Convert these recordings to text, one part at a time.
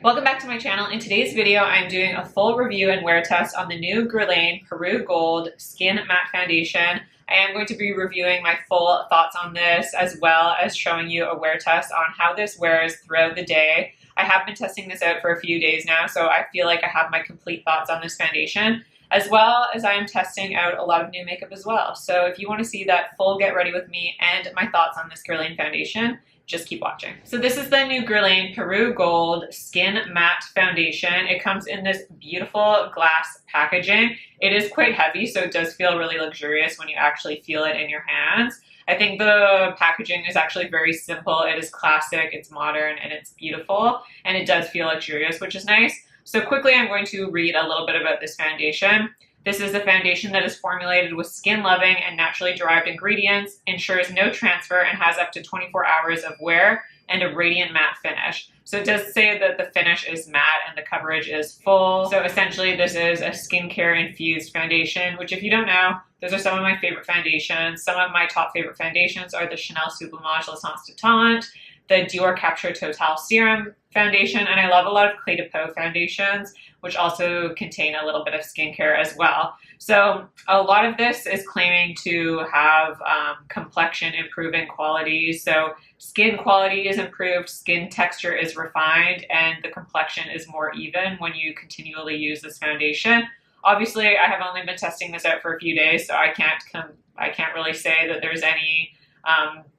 Welcome back to my channel. In today's video, I'm doing a full review and wear test on the new Guerlain Parure Gold Skin Matte Foundation. I am going to be reviewing my full thoughts on this as well as showing you a wear test on how this wears throughout the day. I have been testing this out for a few days now, so I feel like I have my complete thoughts on this foundation, as well as I am testing out a lot of new makeup as well. So if you want to see that full get ready with me and my thoughts on this Guerlain foundation, just keep watching. So this is the new Guerlain Parure Gold Skin Matte Foundation. It comes in this beautiful glass packaging. It is quite heavy, so it does feel really luxurious when you actually feel it in your hands. I think the packaging is actually very simple. It is classic, it's modern, and it's beautiful, and it does feel luxurious, which is nice. So quickly, I'm going to read a little bit about this foundation. This is a foundation that is formulated with skin-loving and naturally derived ingredients, ensures no transfer, and has up to 24 hours of wear and a radiant matte finish. So it does say that the finish is matte and the coverage is full. So essentially, this is a skincare-infused foundation, which if you don't know, those are some of my favorite foundations. Some of my top favorite foundations are the Chanel Sublimage L'Essence de Teint, the Dior Capture Total Serum foundation, and I love a lot of Clé de Peau foundations, which also contain a little bit of skincare as well. So a lot of this is claiming to have complexion improving qualities. So skin quality is improved, skin texture is refined, and the complexion is more even when you continually use this foundation. Obviously, I have only been testing this out for a few days, so I can't really say that there's any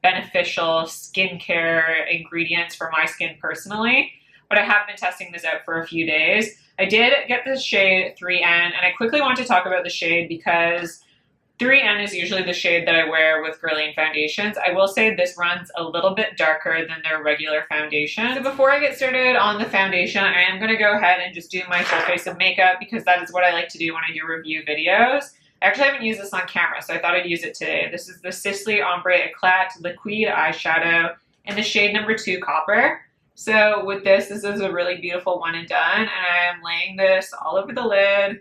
beneficial skincare ingredients for my skin personally, but I have been testing this out for a few days. I did get the shade 3N, and I quickly want to talk about the shade because 3N is usually the shade that I wear with Guerlain foundations. I will say this runs a little bit darker than their regular foundation. So before I get started on the foundation, I am going to go ahead and just do my full face of makeup because that is what I like to do when I do review videos. I actually haven't used this on camera, so I thought I'd use it today. This is the Sisley Ombre Éclat Liquide Eyeshadow in the shade number 2 Copper. So with this is a really beautiful one and done, and I am laying this all over the lid.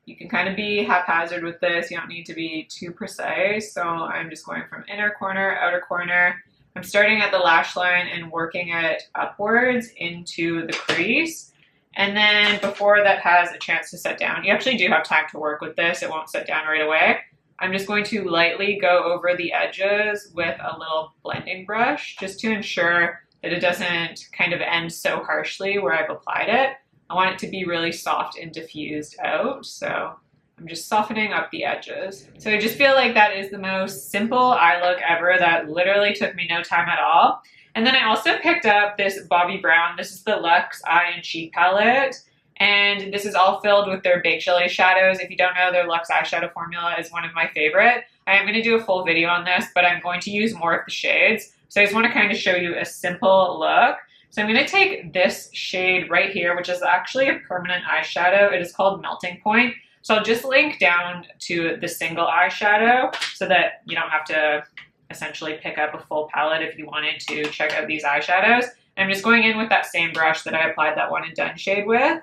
You can kind of be haphazard with this. You don't need to be too precise. So I'm just going from inner corner, outer corner. I'm starting at the lash line and working it upwards into the crease. And then before that has a chance to set down, you actually do have time to work with this. It won't set down right away. I'm just going to lightly go over the edges with a little blending brush just to ensure that it doesn't kind of end so harshly where I've applied it. I want it to be really soft and diffused out. So I'm just softening up the edges. So I just feel like that is the most simple eye look ever. That literally took me no time at all. And then I also picked up this Bobbi Brown. This is the Luxe Eye and Cheek palette. And this is all filled with their Beiges eyeshadows. If you don't know, their Luxe eyeshadow formula is one of my favorite. I am going to do a full video on this, but I'm going to use more of the shades. So I just want to kind of show you a simple look. So I'm going to take this shade right here, which is actually a permanent eyeshadow. It is called Melting Point. So I'll just link down to the single eyeshadow so that you don't have to essentially pick up a full palette if you wanted to check out these eyeshadows. And I'm just going in with that same brush that I applied that one and done shade with.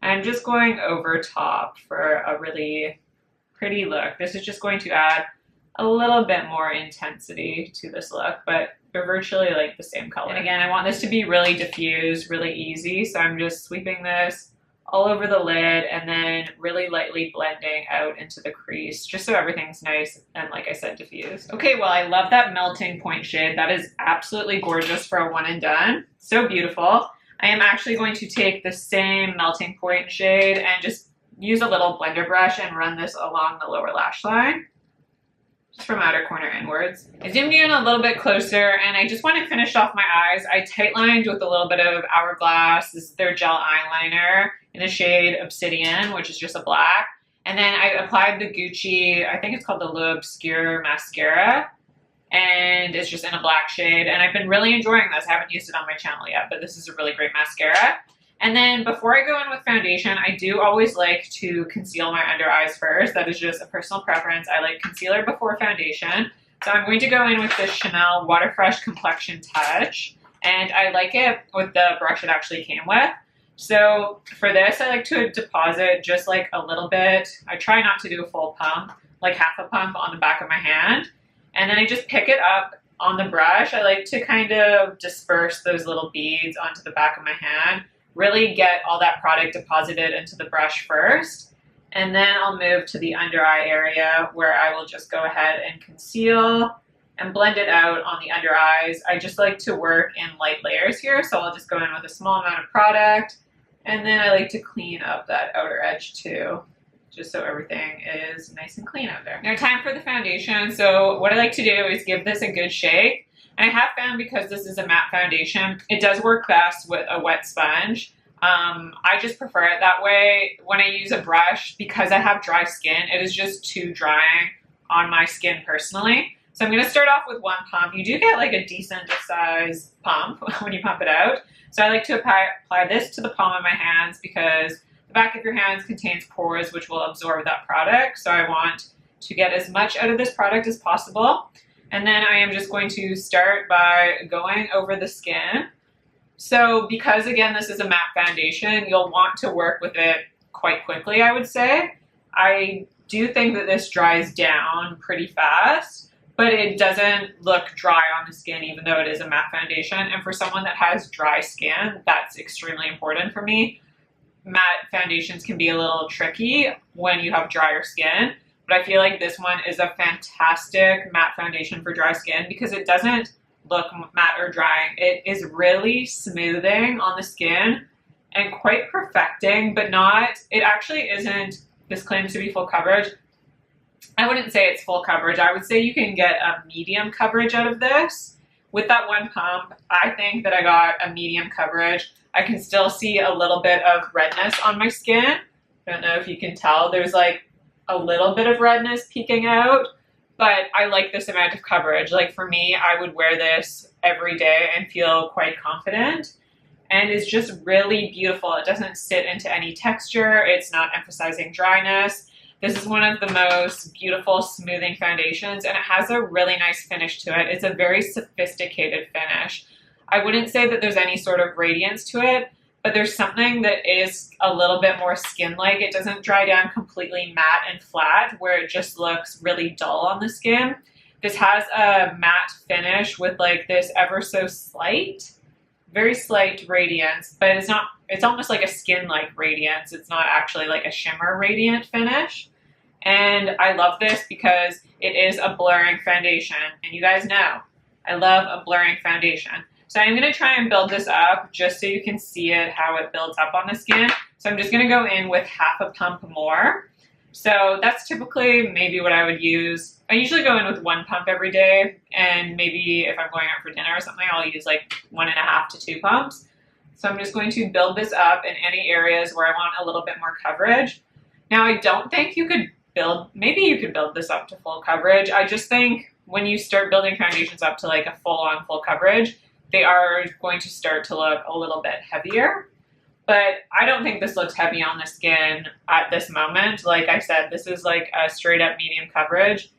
I'm just going over top for a really pretty look. This is just going to add a little bit more intensity to this look, but they're virtually like the same color. And again, I want this to be really diffused, really easy. So I'm just sweeping this all over the lid and then really lightly blending out into the crease just so everything's nice and, like I said, diffused. Okay, well, I love that Melting Point shade. That is absolutely gorgeous for a one and done. So beautiful. I am actually going to take the same Melting Point shade and just use a little blender brush and run this along the lower lash line, just from outer corner inwards. I zoomed in a little bit closer and I just want to finish off my eyes. I tight lined with a little bit of Hourglass. This is their gel eyeliner in the shade Obsidian, which is just a black. And then I applied the Gucci, I think it's called the L'Obscure mascara, and it's just in a black shade. And I've been really enjoying this. I haven't used it on my channel yet, but this is a really great mascara. And then before I go in with foundation, I do always like to conceal my under eyes first. That is just a personal preference. I like concealer before foundation. So I'm going to go in with the Chanel Water Fresh Complexion Touch. And I like it with the brush it actually came with. So for this, I like to deposit just like a little bit. I try not to do a full pump, like half a pump on the back of my hand. And then I just pick it up on the brush. I like to kind of disperse those little beads onto the back of my hand. really get all that product deposited into the brush first. And then I'll move to the under eye area where I will just go ahead and conceal and blend it out on the under eyes. I just like to work in light layers here, so I'll just go in with a small amount of product, and then I like to clean up that outer edge too, just so everything is nice and clean out there. Now time for the foundation. So what I like to do is give this a good shake, and I have found because this is a matte foundation, it does work best with a wet sponge. I just prefer it that way. When I use a brush, because I have dry skin, it is just too drying on my skin personally. So I'm going to start off with one pump. You do get like a decent size pump when you pump it out. So I like to apply this to the palm of my hands because the back of your hands contains pores which will absorb that product. So I want to get as much out of this product as possible. And then I am just going to start by going over the skin. So because again, this is a matte foundation, you'll want to work with it quite quickly, I would say. I do think that this dries down pretty fast, but it doesn't look dry on the skin even though it is a matte foundation. And for someone that has dry skin, that's extremely important for me. Matte foundations can be a little tricky when you have drier skin, but I feel like this one is a fantastic matte foundation for dry skin because it doesn't look matte or drying. It is really smoothing on the skin and quite perfecting, but not, it actually isn't, this claims to be full coverage. I wouldn't say it's full coverage. I would say you can get a medium coverage out of this. With that one pump, I think that I got a medium coverage. I can still see a little bit of redness on my skin. I don't know if you can tell. There's like a little bit of redness peeking out, but I like this amount of coverage. Like for me, I would wear this every day and feel quite confident. And it's just really beautiful. It doesn't sit into any texture. It's not emphasizing dryness. This is one of the most beautiful smoothing foundations, and it has a really nice finish to it. It's a very sophisticated finish. I wouldn't say that there's any sort of radiance to it, but there's something that is a little bit more skin-like. It doesn't dry down completely matte and flat where it just looks really dull on the skin. This has a matte finish with like this ever so slight, very slight radiance, but it's not, it's almost like a skin-like radiance. It's not actually like a shimmer radiant finish. And I love this because it is a blurring foundation. And you guys know, I love a blurring foundation. So I'm gonna try and build this up just so you can see it, how it builds up on the skin. So I'm just gonna go in with half a pump more. So that's typically maybe what I would use. I usually go in with one pump every day, and maybe if I'm going out for dinner or something, I'll use like 1.5 to 2 pumps. So I'm just going to build this up in any areas where I want a little bit more coverage. Now I don't think you could build, maybe you could build this up to full coverage. I just think when you start building foundations up to like a full-on full coverage, they are going to start to look a little bit heavier. But I don't think this looks heavy on the skin at this moment. Like I said, this is like a straight up medium coverage,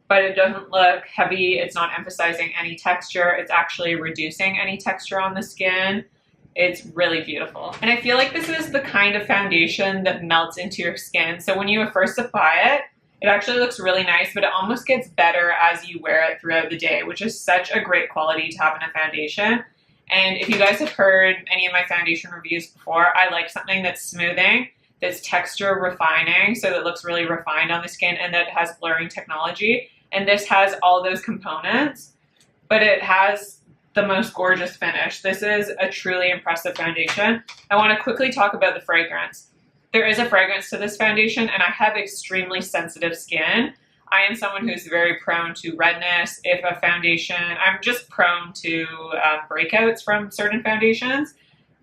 but it doesn't look heavy. It's not emphasizing any texture. It's actually reducing any texture on the skin. It's really beautiful. And I feel like this is the kind of foundation that melts into your skin. So when you first apply it, it actually looks really nice, but it almost gets better as you wear it throughout the day, which is such a great quality to have in a foundation. And if you guys have heard any of my foundation reviews before, I like something that's smoothing, that's texture refining, so that it looks really refined on the skin, and that has blurring technology. And this has all those components, but it has the most gorgeous finish. This is a truly impressive foundation. I want to quickly talk about the fragrance. There is a fragrance to this foundation, and I have extremely sensitive skin. I am someone who's very prone to redness. If a foundation, I'm just prone to breakouts from certain foundations.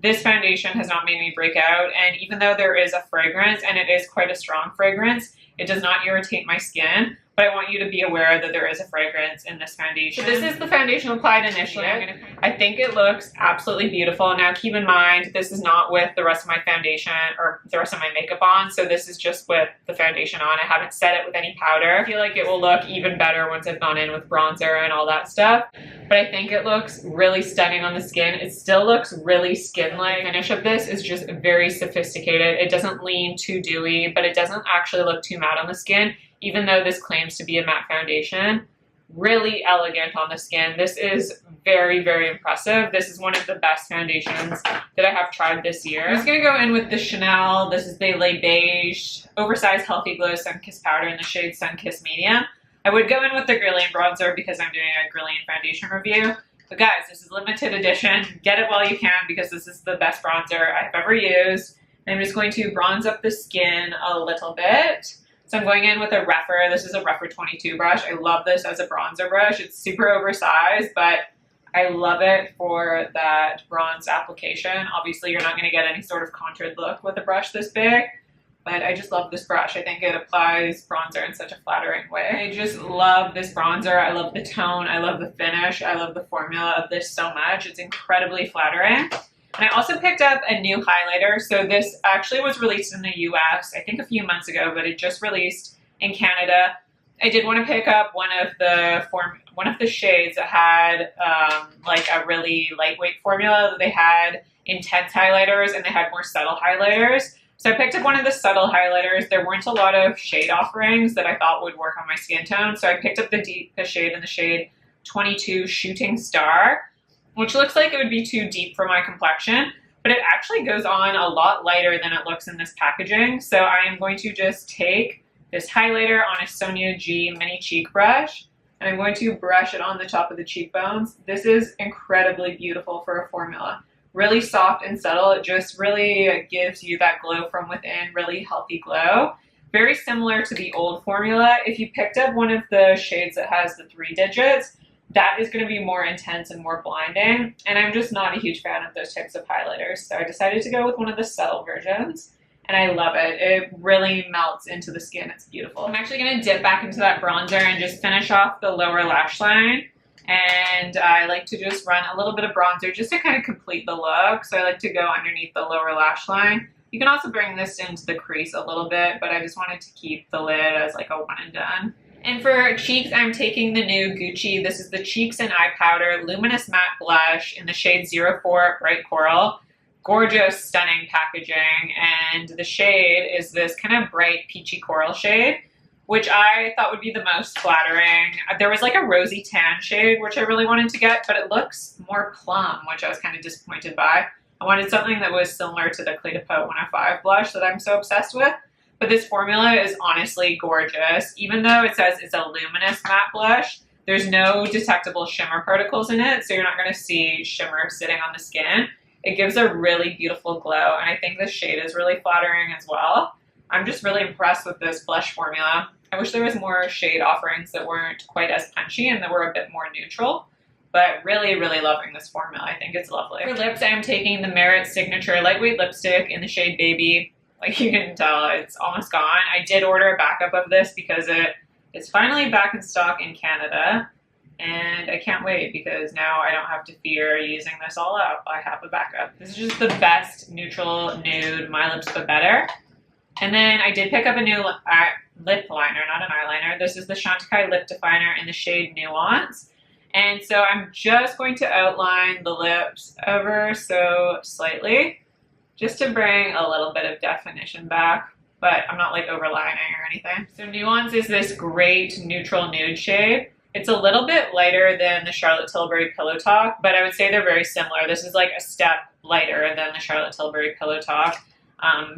This foundation has not made me break out, and even though there is a fragrance, and it is quite a strong fragrance, it does not irritate my skin. But I want you to be aware that there is a fragrance in this foundation. So this is the foundation applied initially. I think it looks absolutely beautiful. Now keep in mind, this is not with the rest of my foundation or the rest of my makeup on. So this is just with the foundation on. I haven't set it with any powder. I feel like it will look even better once I've gone in with bronzer and all that stuff. But I think it looks really stunning on the skin. It still looks really skin-like. The finish of this is just very sophisticated. It doesn't lean too dewy, but it doesn't actually look too matte on the skin. Even though this claims to be a matte foundation, really elegant on the skin. This is very, very impressive. This is one of the best foundations that I have tried this year. I'm just gonna go in with the Chanel. This is the Le Beige Oversize Healthy Glow Sun-Kissed Powder in the shade Sun-Kissed Medium. I would go in with the Guerlain bronzer because I'm doing a Guerlain foundation review. But guys, this is limited edition. Get it while you can because this is the best bronzer I've ever used. And I'm just going to bronze up the skin a little bit. So I'm going in with a Rephr. This is a Rephr 22 brush. I love this as a bronzer brush. It's super oversized, but I love it for that bronze application. Obviously, you're not going to get any sort of contoured look with a brush this big, but I just love this brush. I think it applies bronzer in such a flattering way. I just love this bronzer. I love the tone. I love the finish. I love the formula of this so much. It's incredibly flattering. And I also picked up a new highlighter. So this actually was released in the US, I think a few months ago, but it just released in Canada. I did want to pick up one of the shades that had like a really lightweight formula. They had intense highlighters and they had more subtle highlighters. So I picked up one of the subtle highlighters. There weren't a lot of shade offerings that I thought would work on my skin tone. So I picked up the shade in the shade 22 Shooting Star, which looks like it would be too deep for my complexion, but it actually goes on a lot lighter than it looks in this packaging. So I am going to just take this highlighter on a Sonia G mini cheek brush, and I'm going to brush it on the top of the cheekbones. This is incredibly beautiful for a formula. Really soft and subtle. It just really gives you that glow from within, really healthy glow. Very similar to the old formula. If you picked up one of the shades that has the 3 digits, that is going to be more intense and more blinding, and I'm just not a huge fan of those types of highlighters, so I decided to go with one of the subtle versions, and I love it. It really melts into the skin. It's beautiful. I'm actually going to dip back into that bronzer and just finish off the lower lash line, and I like to just run a little bit of bronzer just to kind of complete the look, so I like to go underneath the lower lash line. You can also bring this into the crease a little bit, but I just wanted to keep the lid as like a one and done. And for cheeks, I'm taking the new Gucci. This is the Cheeks and Eye Powder Luminous Matte Blush in the shade 04 Bright Coral. Gorgeous, stunning packaging. And the shade is this kind of bright peachy coral shade, which I thought would be the most flattering. There was like a rosy tan shade, which I really wanted to get, but it looks more plum, which I was kind of disappointed by. I wanted something that was similar to the Éclat de Peau 105 blush that I'm so obsessed with. But this formula is honestly gorgeous. Even though it says it's a luminous matte blush, there's no detectable shimmer particles in it, so you're not going to see shimmer sitting on the skin. It gives a really beautiful glow, and I think this shade is really flattering as well. I'm just really impressed with this blush formula. I wish there was more shade offerings that weren't quite as punchy and that were a bit more neutral, but really, really loving this formula. I think it's lovely. For lips, I am taking the Merit Signature Lightweight Lipstick in the shade Baby. Like you can tell, it's almost gone. I did order a backup of this because it is finally back in stock in Canada, and I can't wait because now I don't have to fear using this all up. I have a backup. This is just the best neutral nude, My Lips But Better. And then I did pick up a new lip liner, not an eyeliner. This is the Chantecaille Lip Definer in the shade Nuance. And so I'm just going to outline the lips ever so slightly, just to bring a little bit of definition back, but I'm not like overlining or anything. So Nuance is this great neutral nude shade. It's a little bit lighter than the Charlotte Tilbury Pillow Talk, but I would say they're very similar. This is like a step lighter than the Charlotte Tilbury Pillow Talk.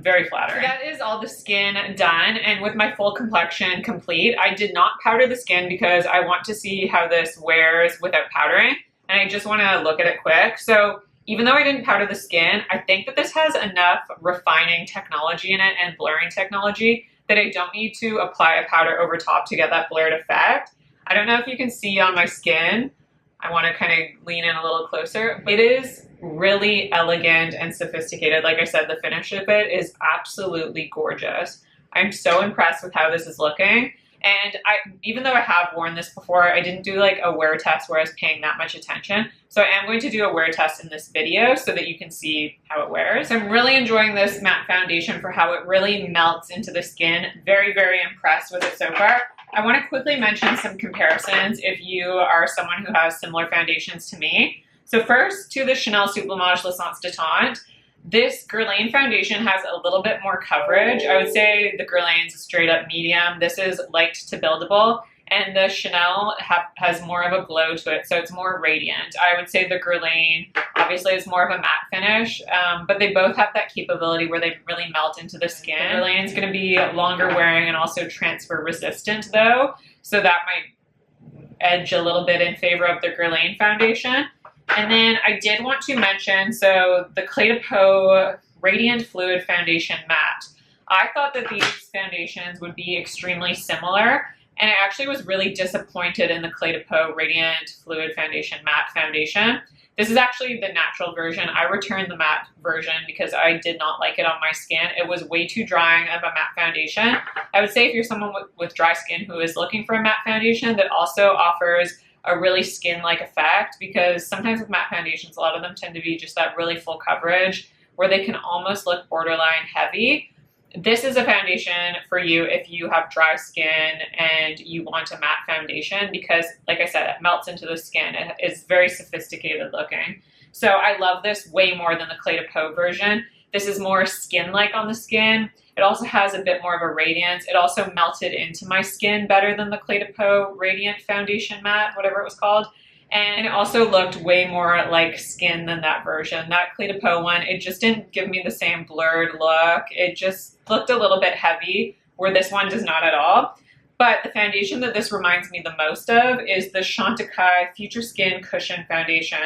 Very flattering. So that is all the skin done, and with my full complexion complete, I did not powder the skin because I want to see how this wears without powdering, and I just want to look at it quick. So even though I didn't powder the skin, I think that this has enough refining technology in it and blurring technology that I don't need to apply a powder over top to get that blurred effect. I don't know if you can see on my skin. I want to kind of lean in a little closer. It is really elegant and sophisticated. Like I said, the finish of it is absolutely gorgeous. I'm so impressed with how this is looking. And even though I have worn this before, I didn't do like a wear test where I was paying that much attention. So I am going to do a wear test in this video so that you can see how it wears. So I'm really enjoying this matte foundation for how it really melts into the skin. Very, very impressed with it so far. I want to quickly mention some comparisons if you are someone who has similar foundations to me. So first, to the Chanel Sublimage L'Essence Détente. This Guerlain foundation has a little bit more coverage. I would say the Guerlain's a straight up medium. This is light to buildable. and the Chanel has more of a glow to it, so it's more radiant. I would say the Guerlain obviously is more of a matte finish, but they both have that capability where they really melt into the skin. The Guerlain is going to be longer wearing and also transfer resistant though, so that might edge a little bit in favor of the Guerlain foundation. And then I did want to mention, so the Éclat de Peau Radiant Fluid Foundation Matte. I thought that these foundations would be extremely similar, and I actually was really disappointed in the Éclat de Peau Radiant Fluid Foundation Matte Foundation. This is actually the natural version. I returned the matte version because I did not like it on my skin. It was way too drying of a matte foundation. I would say if you're someone with dry skin who is looking for a matte foundation that also offers a really skin-like effect, because sometimes with matte foundations, a lot of them tend to be just that really full coverage where they can almost look borderline heavy. This is a foundation for you if you have dry skin and you want a matte foundation because, like I said, it melts into the skin. It is very sophisticated looking. So I love this way more than the Éclat de Peau version. This is more skin-like on the skin. It also has a bit more of a radiance. It also melted into my skin better than the Éclat de Peau Radiant Foundation Matte, whatever it was called. And it also looked way more like skin than that version. That Éclat de Peau one, it just didn't give me the same blurred look. It just looked a little bit heavy, where this one does not at all. But the foundation that this reminds me the most of is the Chantecaille Future Skin Cushion Foundation.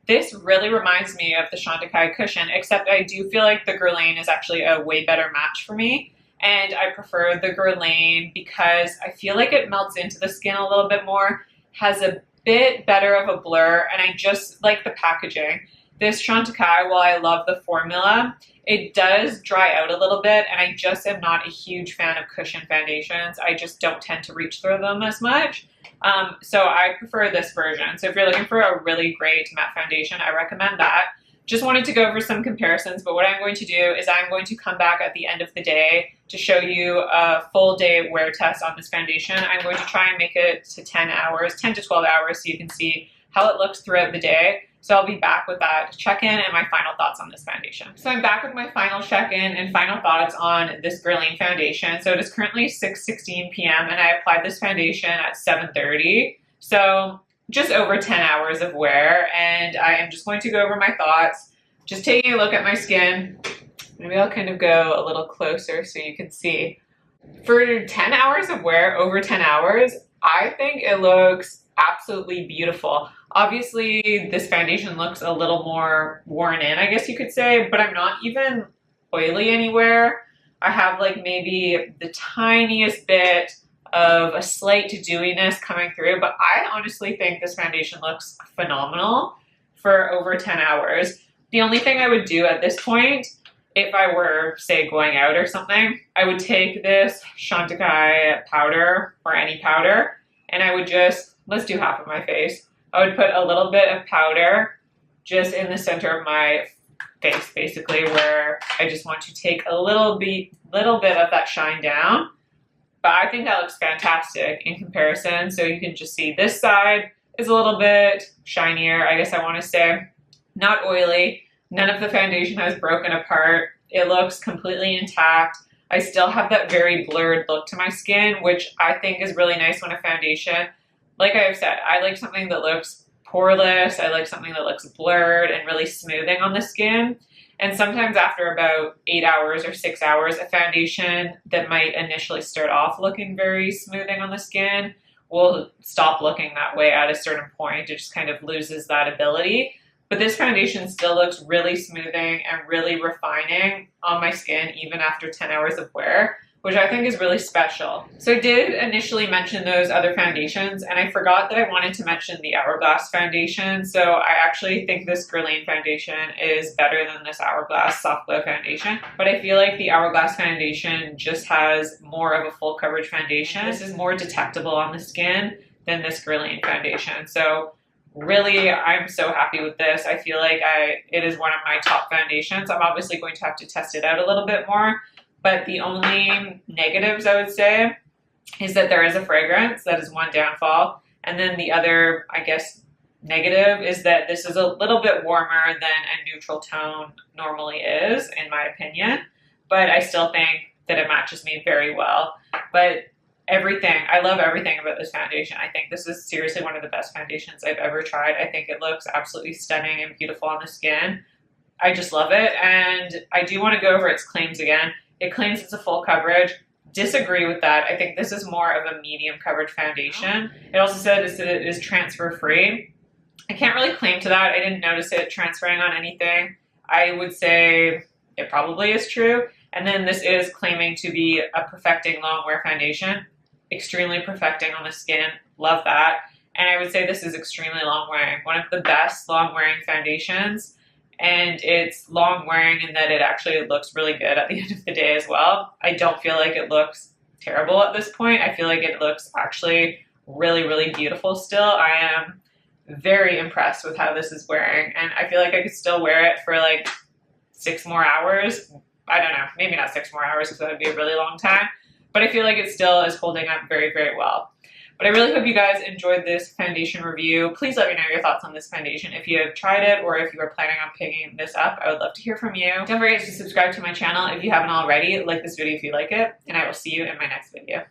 This really reminds me of the Chantecaille cushion, except I do feel like the Guerlain is actually a way better match for me. And I prefer the Guerlain because I feel like it melts into the skin a little bit more, has a bit better of a blur, and I just like the packaging. This Chantecaille, while I love the formula, it does dry out a little bit, and I just am not a huge fan of cushion foundations. I just don't tend to reach through them as much. So I prefer this version. So if you're looking for a really great matte foundation, I recommend that. Just wanted to go over some comparisons, but what I'm going to do is I'm going to come back at the end of the day to show you a full day wear test on this foundation. I'm going to try and make it to 10 hours, 10 to 12 hours, so you can see how it looks throughout the day. So I'll be back with that check-in and my final thoughts on this foundation. So I'm back with my final check-in and final thoughts on this Guerlain foundation. So it is currently 6:16 p.m. and I applied this foundation at 7:30. So just over 10 hours of wear, and I am just going to go over my thoughts, just taking a look at my skin. Maybe I'll kind of go a little closer so you can see. For 10 hours of wear, over 10 hours, I think it looks absolutely beautiful. Obviously, this foundation looks a little more worn in, I guess you could say, but I'm not even oily anywhere. I have like maybe the tiniest bit of a slight dewiness coming through, but I honestly think this foundation looks phenomenal for over 10 hours. The only thing I would do at this point, if I were, say, going out or something, I would take this Chantecaille powder or any powder, and I would just, let's do half of my face. I would put a little bit of powder just in the center of my face, basically, where I just want to take a little bit of that shine down. But I think that looks fantastic in comparison. So you can just see this side is a little bit shinier, I guess I want to say. Not oily. None of the foundation has broken apart. It looks completely intact. I still have that very blurred look to my skin, which I think is really nice when a foundation, like I've said, I like something that looks poreless. I like something that looks blurred and really smoothing on the skin. And sometimes after about 8 hours or 6 hours, a foundation that might initially start off looking very smoothing on the skin will stop looking that way at a certain point. It just kind of loses that ability. But this foundation still looks really smoothing and really refining on my skin even after 10 hours of wear, which I think is really special. So I did initially mention those other foundations, and I forgot that I wanted to mention the Hourglass foundation. So I actually think this Guerlain foundation is better than this Hourglass Soft Glow foundation, but I feel like the Hourglass foundation just has more of a full coverage foundation. This is more detectable on the skin than this Guerlain foundation. So really, I'm so happy with this. I feel like it is one of my top foundations. I'm obviously going to have to test it out a little bit more. But the only negatives I would say is that there is a fragrance. That is one downfall. And then the other, I guess, negative is that this is a little bit warmer than a neutral tone normally is, in my opinion. But I still think that it matches me very well. But everything. I love everything about this foundation. I think this is seriously one of the best foundations I've ever tried. I think it looks absolutely stunning and beautiful on the skin. I just love it. And I do want to go over its claims again. It claims it's a full coverage. Disagree with that. I think this is more of a medium coverage foundation. It also says that it is transfer free. I can't really claim to that. I didn't notice it transferring on anything. I would say it probably is true. And then this is claiming to be a perfecting long wear foundation. Extremely perfecting on the skin. Love that. And I would say this is extremely long wearing. One of the best long wearing foundations. And it's long wearing in that it actually looks really good at the end of the day as well. I don't feel like it looks terrible at this point. I feel like it looks actually really, really beautiful still. I am very impressed with how this is wearing, and I feel like I could still wear it for like 6 more hours. I don't know, maybe not 6 more hours because that would be a really long time, but I feel like it still is holding up very, very well. But I really hope you guys enjoyed this foundation review. Please let me know your thoughts on this foundation. If you have tried it or if you are planning on picking this up, I would love to hear from you. Don't forget to subscribe to my channel if you haven't already. Like this video if you like it, and I will see you in my next video.